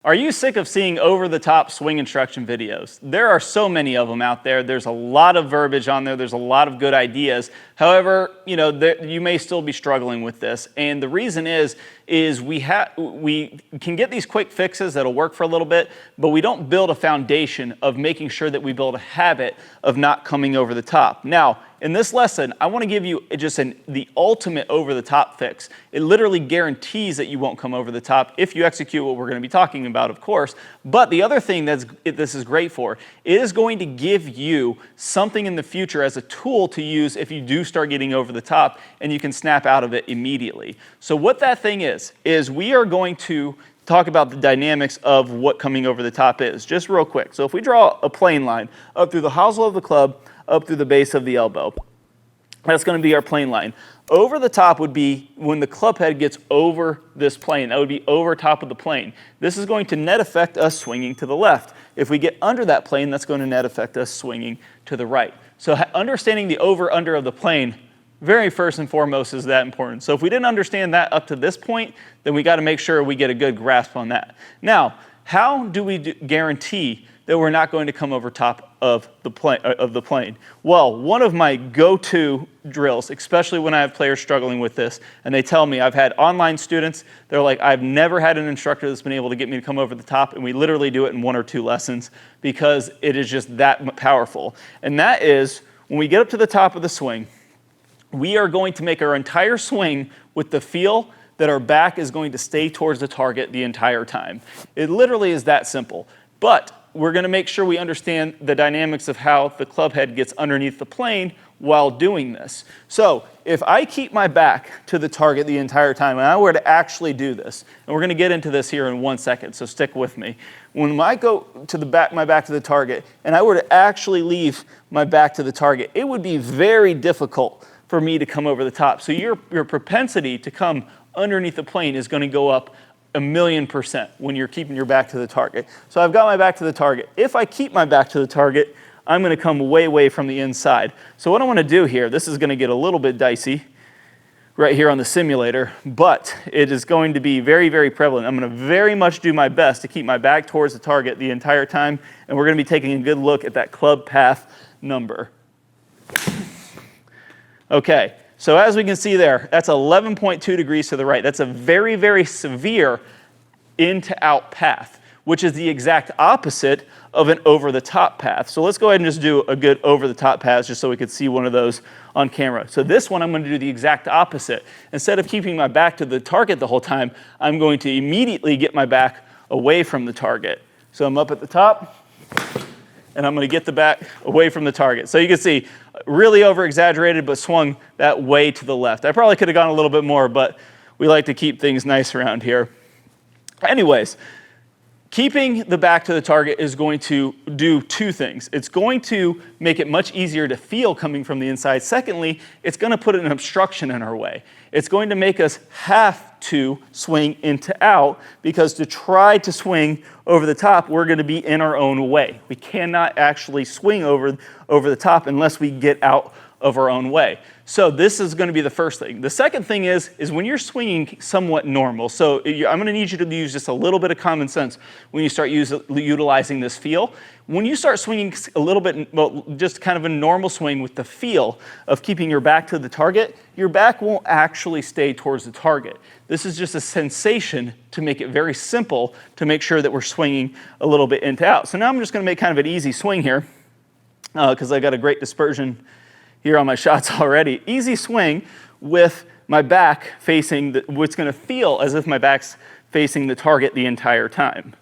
Are you sick of seeing over-the-top swing instruction videos? There are so many of them out there. There's a lot of verbiage on there. There's a lot of good ideas. However, you may still be struggling with this. And the reason is we can get these quick fixes that'll work for a little bit, but we don't build a foundation of making sure that we build a habit of not coming over the top. Now, in this lesson, I want to give you just the ultimate over-the-top fix. It literally guarantees that you won't come over the top if you execute what we're going to be talking about, of course. But the other thing this is great for, it is going to give you something in the future as a tool to use if you do start getting over the top, and you can snap out of it immediately. So what that thing is we are going to talk about the dynamics of what coming over the top is, just real quick. So if we draw a plane line up through the hosel of the club, up through the base of the elbow. That's going to be our plane line. Over the top would be when the club head gets over this plane. That would be over top of the plane. This is going to net affect us swinging to the left. If we get under that plane, that's going to net affect us swinging to the right. So understanding the over-under of the plane, very first and foremost, is that important. So if we didn't understand that up to this point, then we got to make sure we get a good grasp on that. Now, how do we guarantee that we're not going to come over top of the plane? Well, one of my go-to drills, especially when I have players struggling with this, and they tell me, I've had online students, they're like, I've never had an instructor that's been able to get me to come over the top, and we literally do it in 1 or 2 lessons because it is just that powerful. And that is, when we get up to the top of the swing, we are going to make our entire swing with the feel that our back is going to stay towards the target the entire time. It literally is that simple. But we're going to make sure we understand the dynamics of how the club head gets underneath the plane while doing this. So if I keep my back to the target the entire time, and I were to actually do this, and we're going to get into this here in 1 second, so stick with me. When I go to my back to the target, and I were to actually leave my back to the target, it would be very difficult for me to come over the top. So your propensity to come underneath the plane is going to go up 1,000,000% when you're keeping your back to the target. So I've got my back to the target. If I keep my back to the target, I'm going to come way from the inside. So what I want to do here, this is going to get a little bit dicey right here on the simulator, but it is going to be very prevalent. I'm going to very much do my best to keep my back towards the target the entire time, and we're going to be taking a good look at that club path number. Okay. So as we can see there, that's 11.2 degrees to the right. That's a very severe in to out path, which is the exact opposite of an over-the-top path. So let's go ahead and just do a good over-the-top path just so we could see one of those on camera. So this one, I'm going to do the exact opposite. Instead of keeping my back to the target the whole time, I'm going to immediately get my back away from the target. So I'm up at the top, and I'm going to get the back away from the target. So you can see, really over-exaggerated, but swung that way to the left. I probably could have gone a little bit more, but we like to keep things nice around here. Anyways, keeping the back to the target is going to do 2 things. It's going to make it much easier to feel coming from the inside. Secondly, it's going to put an obstruction in our way. It's going to make us have to swing into out, because to try to swing over the top, we're going to be in our own way. We cannot actually swing over the top unless we get out of our own way. So this is going to be the first thing. The second thing is when you're swinging somewhat normal, so I'm going to need you to use just a little bit of common sense when you start utilizing this feel. When you start swinging a little bit, well, just kind of a normal swing with the feel of keeping your back to the target, your back won't actually stay towards the target. This is just a sensation to make it very simple to make sure that we're swinging a little bit into out. So now I'm just going to make kind of an easy swing here because I got a great dispersion here on my shots already. Easy swing with my back facing what's going to feel as if my back's facing the target the entire time.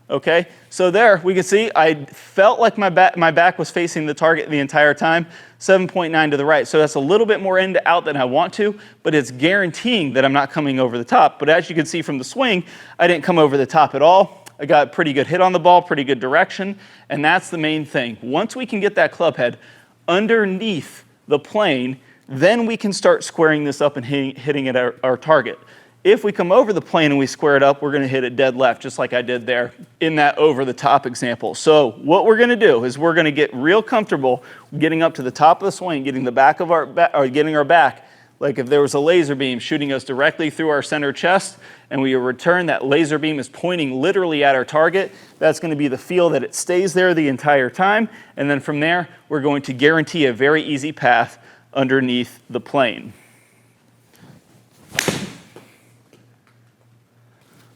Okay, so there we can see I felt like my back was facing the target the entire time, 7.9 to the right. So that's a little bit more in to out than I want to, but it's guaranteeing that I'm not coming over the top. But as you can see from the swing, I didn't come over the top at all. I got a pretty good hit on the ball, pretty good direction, and that's the main thing. Once we can get that club head underneath the plane, then we can start squaring this up and hitting at our target. If we come over the plane and we square it up, we're going to hit it dead left, just like I did there in that over-the-top example. So what we're going to do is we're going to get real comfortable getting up to the top of the swing, getting our back Like if there was a laser beam shooting us directly through our center chest and we return, that laser beam is pointing literally at our target. That's going to be the feel that it stays there the entire time. And then from there, we're going to guarantee a very easy path underneath the plane.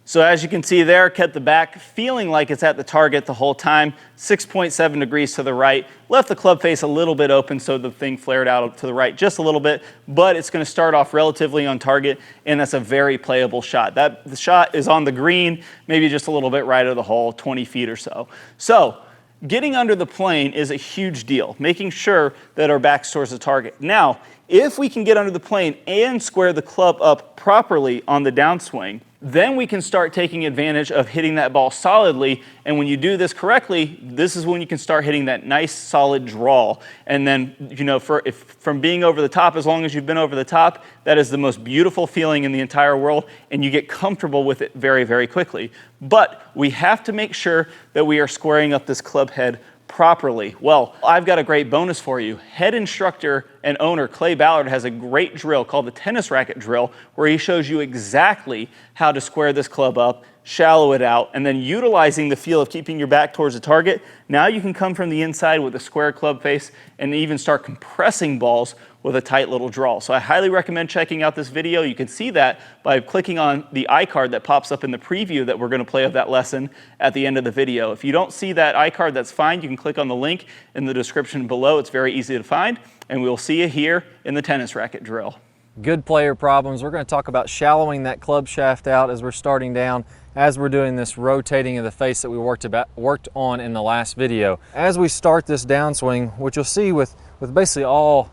So as you can see there, kept the back feeling like it's at the target the whole time, 6.7 degrees to the right, left the club face a little bit open so the thing flared out to the right just a little bit, but it's going to start off relatively on target, and that's a very playable shot. The shot is on the green, maybe just a little bit right of the hole, 20 feet or so. So getting under the plane is a huge deal, making sure that our back's towards the target. Now, if we can get under the plane and square the club up properly on the downswing, then we can start taking advantage of hitting that ball solidly. And when you do this correctly, this is when you can start hitting that nice solid draw. And then, you know, from being over the top, as long as you've been over the top, that is the most beautiful feeling in the entire world, and you get comfortable with it very, very quickly. But we have to make sure that we are squaring up this club head properly. Well, I've got a great bonus for you. Head instructor and owner Clay Ballard has a great drill called the tennis racket drill, where he shows you exactly how to square this club up, shallow it out, and then utilizing the feel of keeping your back towards the target, now you can come from the inside with a square club face and even start compressing balls with a tight little draw. So I highly recommend checking out this video. You can see that by clicking on the iCard that pops up in the preview that we're going to play of that lesson at the end of the video. If you don't see that iCard, that's fine. You can click on the link in the description below. It's very easy to find, and we'll see you here in the tennis racket drill. Good player problems. We're going to talk about shallowing that club shaft out as we're starting down, as we're doing this rotating of the face that we worked on in the last video. As we start this downswing, what you'll see with basically all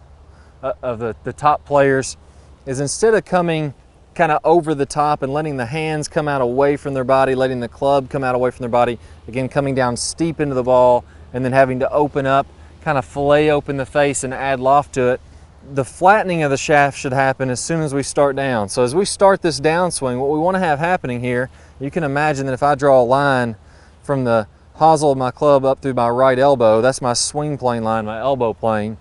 of the top players is, instead of coming kind of over the top and letting the hands come out away from their body, letting the club come out away from their body, again coming down steep into the ball and then having to open up, kind of fillet open the face and add loft to it, the flattening of the shaft should happen as soon as we start down. So as we start this downswing, what we want to have happening here, you can imagine that if I draw a line from the hosel of my club up through my right elbow, that's my swing plane line, my elbow plane.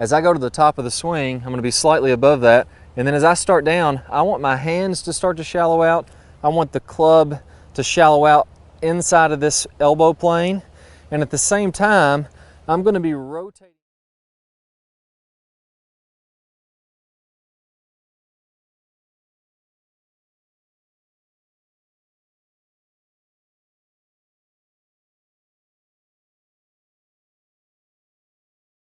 As I go to the top of the swing, I'm going to be slightly above that, and then as I start down, I want my hands to start to shallow out. I want the club to shallow out inside of this elbow plane, and at the same time, I'm going to be rotating.